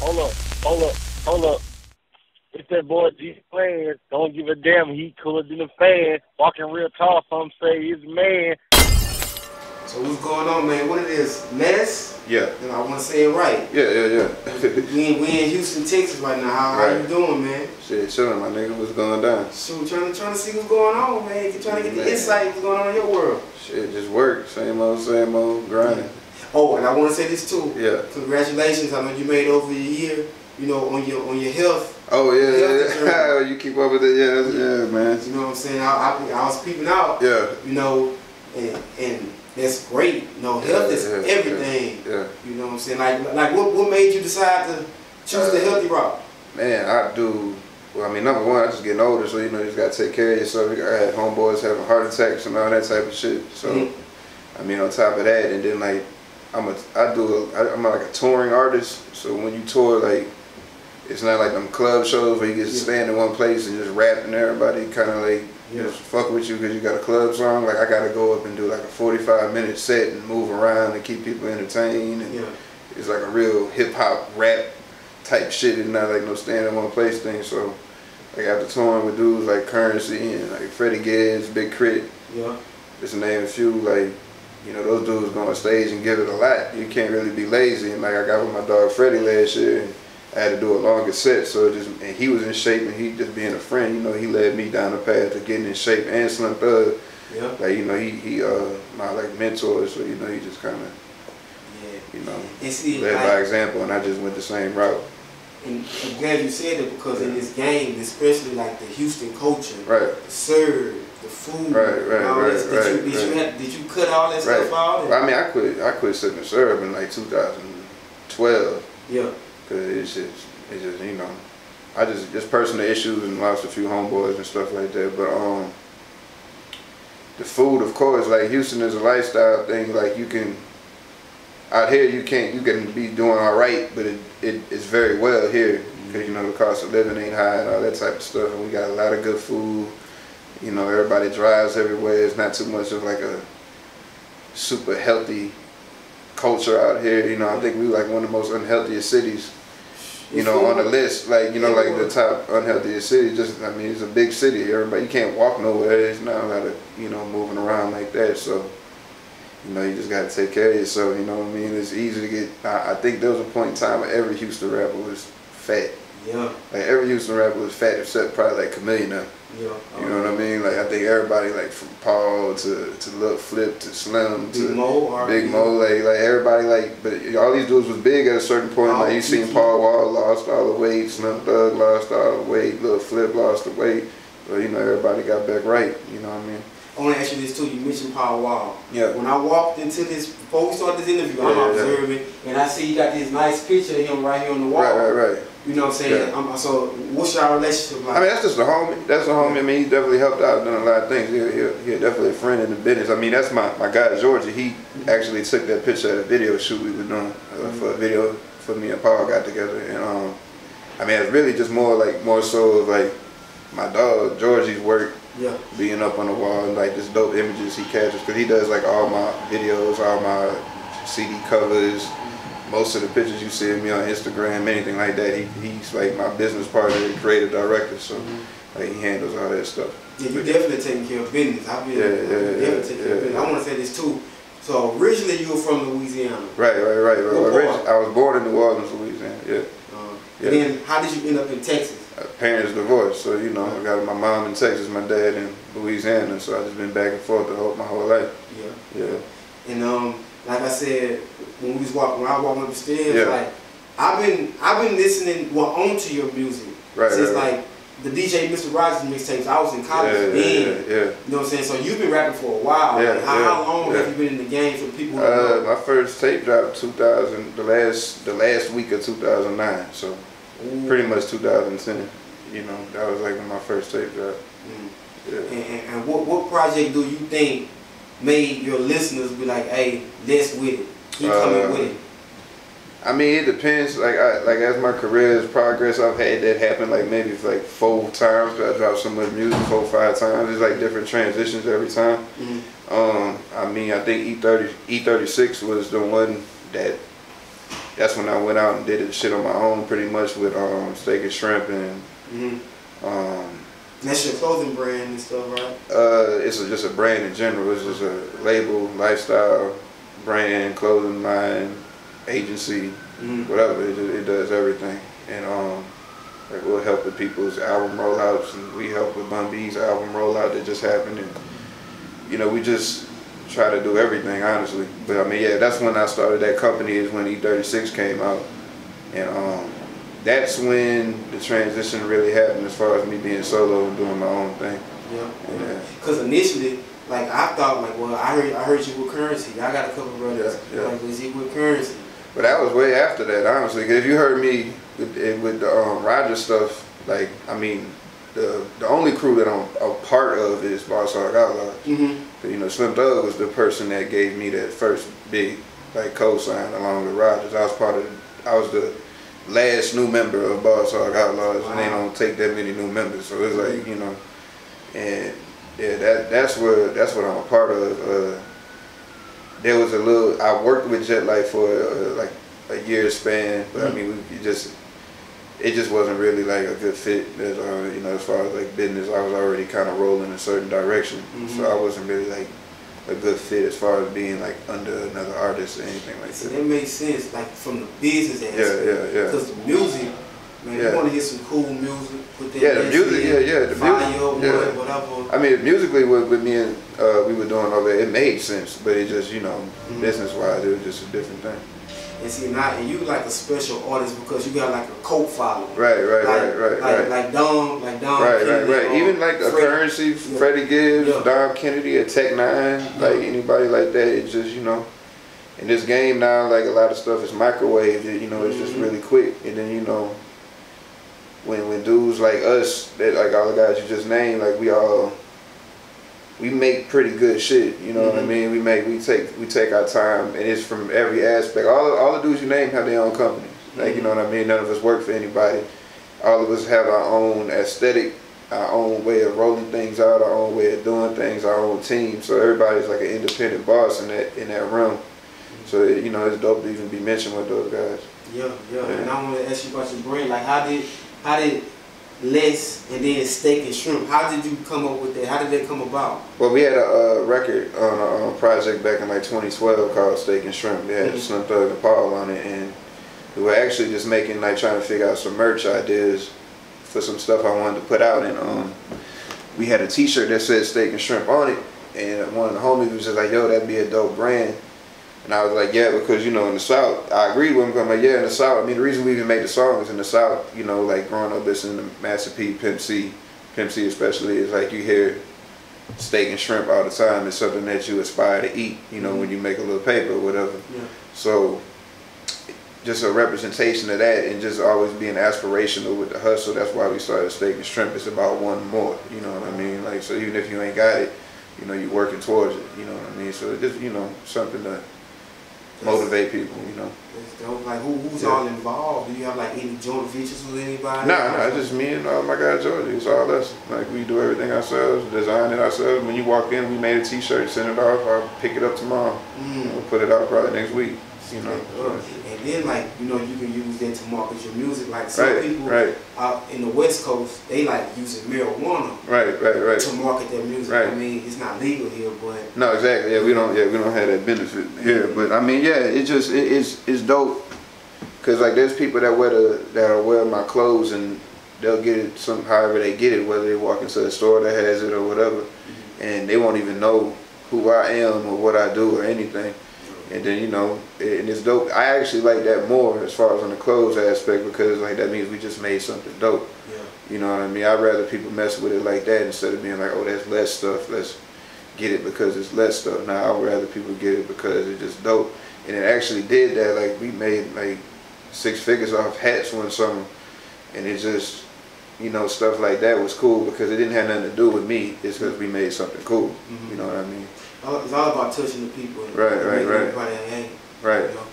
hold up. It's that boy Changeofplanz. Don't give a damn. He cooler than a fan. Walking real tall, some say he's a man. So what's going on, man? What it is? Ness? Yeah. And I want to say it right. Yeah. we in Houston, Texas right now. How you doing, man? Shit, chilling, my nigga. What's going down? Shoot, trying to see what's going on, man. Trying to get the insight what's going on in your world. Shit, just work. Same old grinding. Oh, and I want to say this too. Yeah. Congratulations. I know you made over a year, you know, on your health. Oh, yeah. You keep up with it. Yeah, man. You know what I'm saying? I was peeping out. Yeah. You know, and that's great. You know, health is everything. Yeah. You know what I'm saying? Like what made you decide to choose the healthy route? Man, I do. Well, I mean, number one, I'm just getting older, so you know, you just gotta take care of yourself. I had homeboys having heart attacks and all that type of shit. So, I mean, on top of that, and then like, I'm like a touring artist. So when you tour, like, it's not like them club shows where you get to stand in one place and just rap and everybody kind of like just fuck with you because you got a club song. Like I gotta go up and do like a 45-minute set and move around and keep people entertained. And it's like a real hip hop rap type shit. It's not like no stand in one place thing. So like after touring with dudes like Currency and like Freddie Gibbs, Big Krit, just to name a few, like, you know, those dudes go on stage and give it a lot. You can't really be lazy. And like I got with my dog Freddie last year, and I had to do a longer set, so and he was in shape, and he just being a friend, you know, he led me down the path to getting in shape. And Slim Thug, like, you know, he my like mentor, so you know, he just kind of, you know, led by example, and I just went the same route. And I'm glad you said it, because in this game, especially like the Houston culture, the serve, the food, did you cut all that stuff out? Well, I mean, I quit sipping and serve in like 2012. Cause it's just, you know, I just personal issues and lost a few homeboys and stuff like that. But the food, of course, like Houston is a lifestyle thing. Like you can, out here you can be doing all right, but it's very well here because you know the cost of living ain't high and all that type of stuff. And we got a lot of good food. You know, everybody drives everywhere. It's not too much of like a super healthy culture out here. You know, I think we like one of the most unhealthiest cities, you know, on the list. Like, you know, like the top unhealthiest city. Just, I mean, it's a big city. Everybody, you can't walk nowhere. It's not a lot of, you know, moving around like that. So, you know, you just got to take care of yourself. You know what I mean? It's easy to get. I think there was a point in time where every Houston rapper was fat. Like every Houston rapper was fat except probably like Chameleon now. You know what I mean? Like I think everybody, like from Paul to Lil Flip to Slim to Big Mo, like everybody, like, but all these dudes was big at a certain point. Like you seen Paul Wall lost all the weight, Slim Thug lost all the weight, Lil Flip lost the weight, but you know everybody got back right. You know what I mean? I want to ask you this too. You mentioned Paul Wall. When I walked into this, before we started this interview, I'm observing, and I see you got this nice picture of him right here on the wall. Right. You know what I'm saying? So what's your relationship like? I mean, that's just a homie. That's a homie. I mean, he definitely helped out, done a lot of things. He's definitely a friend in the business. I mean, that's my guy, Georgia. He actually took that picture at a video shoot we were doing for a video for me and Paul got together. And I mean, it's really just more so of like my dog, Georgie's work. Being up on the wall and like just dope images he catches, because he does like all my videos, all my CD covers, most of the pictures you see of me on Instagram, anything like that. He's like my business partner and creative director, so like he handles all that stuff. Yeah, you definitely taking care of business. Definitely taking care of business. I want to say this too. So originally you were from Louisiana. Right. I was born in New Orleans, Louisiana. And then how did you end up in Texas? Parents divorced, so you know, I got my mom in Texas, my dad in Louisiana, so I just been back and forth my whole life. And like I said, when I walked up the stairs, like I've been listening onto your music since like the DJ Mr. Rogers mixtapes. I was in college then. You know what I'm saying? So you've been rapping for a while. Like, how long have you been in the game for people who don't know? My first tape dropped 2000, the last week of 2009. So. Pretty much 2010, you know, that was like when my first tape dropped. And what project do you think made your listeners be like, hey, let's with it, keep coming with it? I mean, it depends. Like as my career has progressed, I've had that happen like maybe like 4 times. I dropped so much music 4 or 5 times. It's like different transitions every time. I mean, I think E36 was the one that that's when I went out and did the shit on my own, pretty much with Steak and Shrimp and. That's your clothing brand and stuff, right? It's just a brand in general. It's just a label, lifestyle, brand, clothing line, agency, whatever. It does everything, and like we'll help with people's album rollouts, and we help with Bun B's album rollout that just happened, and you know, we just try to do everything, honestly. But I mean, yeah, that's when I started that company, is when E36 came out, and that's when the transition really happened as far as me being solo and doing my own thing. Yeah. Because initially, like, I thought, like, well, I heard you with Currency. I got a couple brothers. Yeah. Like, was you with Currency? But that was way after that, honestly. Cause if you heard me with the Roger stuff, like, I mean, the only crew that I'm a part of is Boss Hog Outlaws. You know, Slim Thug was the person that gave me that first big, like, co-sign along with Rogers. I was the last new member of Boss Hog Outlaws, and they don't take that many new members, so it's like, you know, and yeah, that's what I'm a part of. There was a little, I worked with Jet Light for like a year span, but I mean, it just wasn't really like a good fit. You know, as far as like business, I was already kind of rolling in a certain direction, so I wasn't really like a good fit as far as being like under another artist or anything like that. That makes sense, like from the business aspect. Yeah. Because the music, man, you want to hear some cool music. Put that the music, the music, whatever. I mean, musically, with me and we were doing all that, it made sense, but it just, you know, business-wise, it was just a different thing. And see, now, and you like a special artist because you got like a cult following. Right. Like Dom. Right. Even like a Currency, Freddie Gibbs, Dom Kennedy, a Tech Nine, like anybody like that. It's just, you know, in this game now, like a lot of stuff is microwave. You know, it's just really quick. And then, you know, when dudes like us, that like all the guys you just named, like we make pretty good shit, you know what I mean? We take our time, and it's from every aspect. All the dudes you name have their own companies. Like, you know what I mean? None of us work for anybody. All of us have our own aesthetic, our own way of rolling things out, our own way of doing things, our own team. So everybody's like an independent boss in that realm. So you know, it's dope to even be mentioned with those guys. Yeah. And I want to ask you about your brand. Like, how did Less and then Steak and Shrimp, how did you come up with that? How did that come about? Well, we had a record on a project back in like 2012 called Steak and Shrimp. They had Slim Thug and Paul on it, and we were actually just making, like, trying to figure out some merch ideas for some stuff I wanted to put out. And we had a t-shirt that said Steak and Shrimp on it, and one of the homies was just like, yo, that'd be a dope brand. And I was like, yeah, because, you know, in the South, I agreed with him. I'm like, yeah, in the South. I mean, the reason we even made the song is in the South, you know, like growing up listening to Master P, Pimp C especially, is like you hear steak and shrimp all the time. It's something that you aspire to eat, you know, when you make a little paper or whatever. Yeah. So just a representation of that, and just always being aspirational with the hustle. That's why we started Steak and Shrimp. It's about one more, you know what I mean? Like, so even if you ain't got it, you know, you're working towards it, you know what I mean? So it's just, you know, something to motivate people, you know. Like, who's all involved? Do you have like any joint features with anybody? Nah, it's just me and my guy Georgie. It's all us. Like, we do everything ourselves, design it ourselves. When you walk in, we made a t-shirt, send it off, I'll pick it up tomorrow. We'll put it out probably next week, you know. And then, like, you know, you can use that to market your music. Like, some people out in the West Coast, they like using marijuana to market their music. I mean, it's not legal here, but no, exactly. Yeah, we don't have that benefit here. But I mean, yeah, it's dope. Cause like there's people that wear my clothes, and they'll get it however they get it, whether they walk into a store that has it or whatever, and they won't even know who I am or what I do or anything. And then, you know, and it's dope. I actually like that more as far as on the clothes aspect, because like that means we just made something dope. Yeah. You know what I mean? I'd rather people mess with it like that instead of being like, oh, that's less stuff, let's get it because it's less stuff. Now I'd rather people get it because it's just dope. And it actually did that. Like, we made like 6 figures off hats one summer, and it just, you know, stuff like that was cool because it didn't have nothing to do with me. It's because we made something cool. You know what I mean? It's all about touching the people. Right. Everybody hang. Right. You know?